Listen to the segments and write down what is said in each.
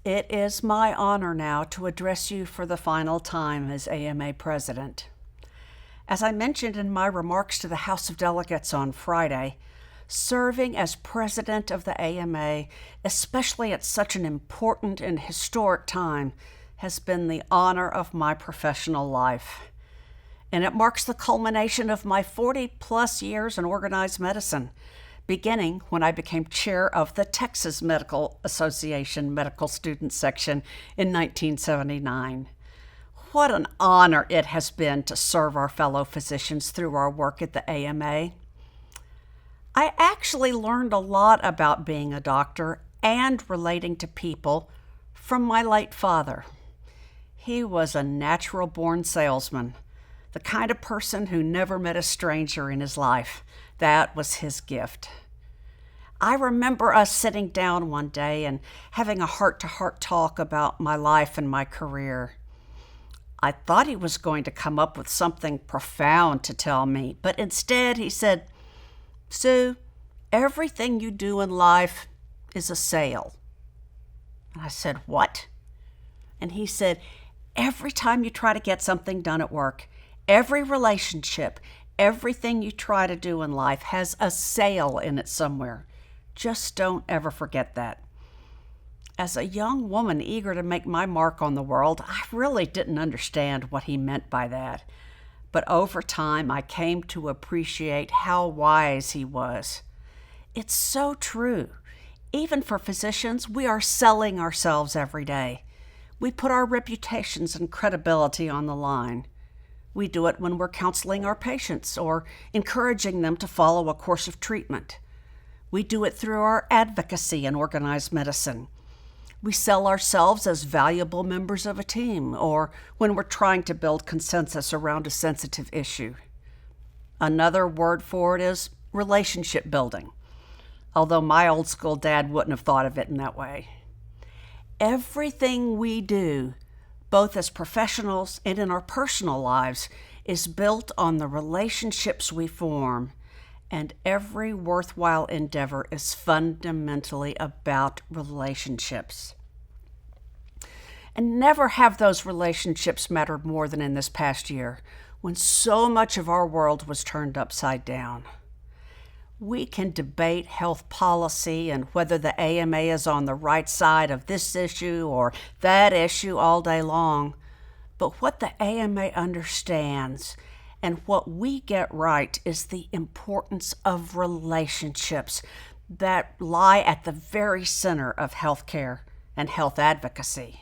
It is my honor now to address you for the final time as AMA President. As I mentioned in my remarks to the House of Delegates on Friday, serving as President of the AMA, especially at such an important and historic time, has been the honor of my professional life. And it marks the culmination of my 40-plus years in organized medicine, beginning when I became chair of the Texas Medical Association Medical Student Section in 1979. What an honor it has been to serve our fellow physicians through our work at the AMA. I actually learned a lot about being a doctor and relating to people from my late father. He was a natural-born salesman, the kind of person who never met a stranger in his life. That was his gift. I remember us sitting down one day and having a heart-to-heart talk about my life and my career. I thought he was going to come up with something profound to tell me, but instead he said, "Sue, everything you do in life is a sale." And I said, "What?" And he said, "Every time you try to get something done at work, every relationship, everything you try to do in life has a sale in it somewhere. Just don't ever forget that." As a young woman eager to make my mark on the world, I really didn't understand what he meant by that. But over time, I came to appreciate how wise he was. It's so true. Even for physicians, we are selling ourselves every day. We put our reputations and credibility on the line. We do it when we're counseling our patients or encouraging them to follow a course of treatment. We do it through our advocacy in organized medicine. We sell ourselves as valuable members of a team or when we're trying to build consensus around a sensitive issue. Another word for it is relationship building, although my old school dad wouldn't have thought of it in that way. Everything we do, both as professionals and in our personal lives, is built on the relationships we form, and every worthwhile endeavor is fundamentally about relationships. And never have those relationships mattered more than in this past year, when so much of our world was turned upside down. We can debate health policy and whether the AMA is on the right side of this issue or that issue all day long, but what the AMA understands and what we get right is the importance of relationships that lie at the very center of healthcare and health advocacy.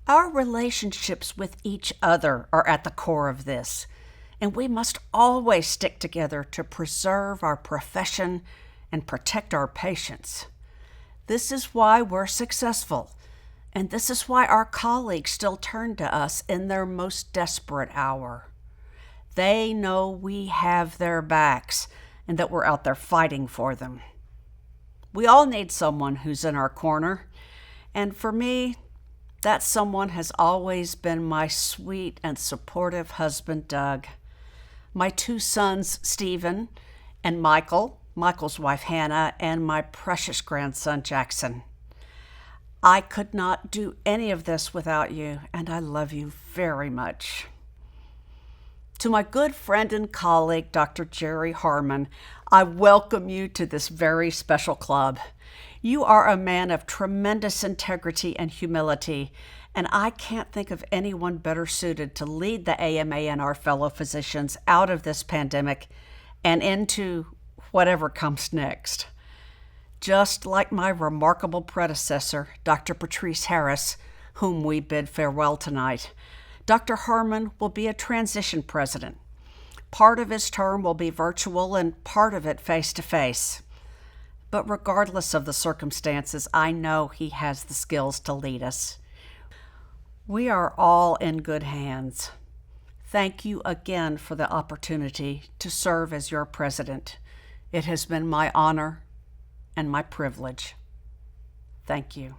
Our relationships with each other are at the core of this, and we must always stick together to preserve our profession and protect our patients. This is why we're successful, and this is why our colleagues still turn to us in their most desperate hour. They know we have their backs and that we're out there fighting for them. We all need someone who's in our corner, and for me, that someone has always been my sweet and supportive husband, Doug. My two sons, Stephen and Michael, Michael's wife, Hannah, and my precious grandson, Jackson. I could not do any of this without you, and I love you very much. To my good friend and colleague, Dr. Jerry Harmon, I welcome you to this very special club. You are a man of tremendous integrity and humility, and I can't think of anyone better suited to lead the AMA and our fellow physicians out of this pandemic and into whatever comes next. Just like my remarkable predecessor, Dr. Patrice Harris, whom we bid farewell tonight, Dr. Harmon will be a transition president. Part of his term will be virtual and part of it face-to-face. But regardless of the circumstances, I know he has the skills to lead us. We are all in good hands. Thank you again for the opportunity to serve as your president. It has been my honor and my privilege. Thank you.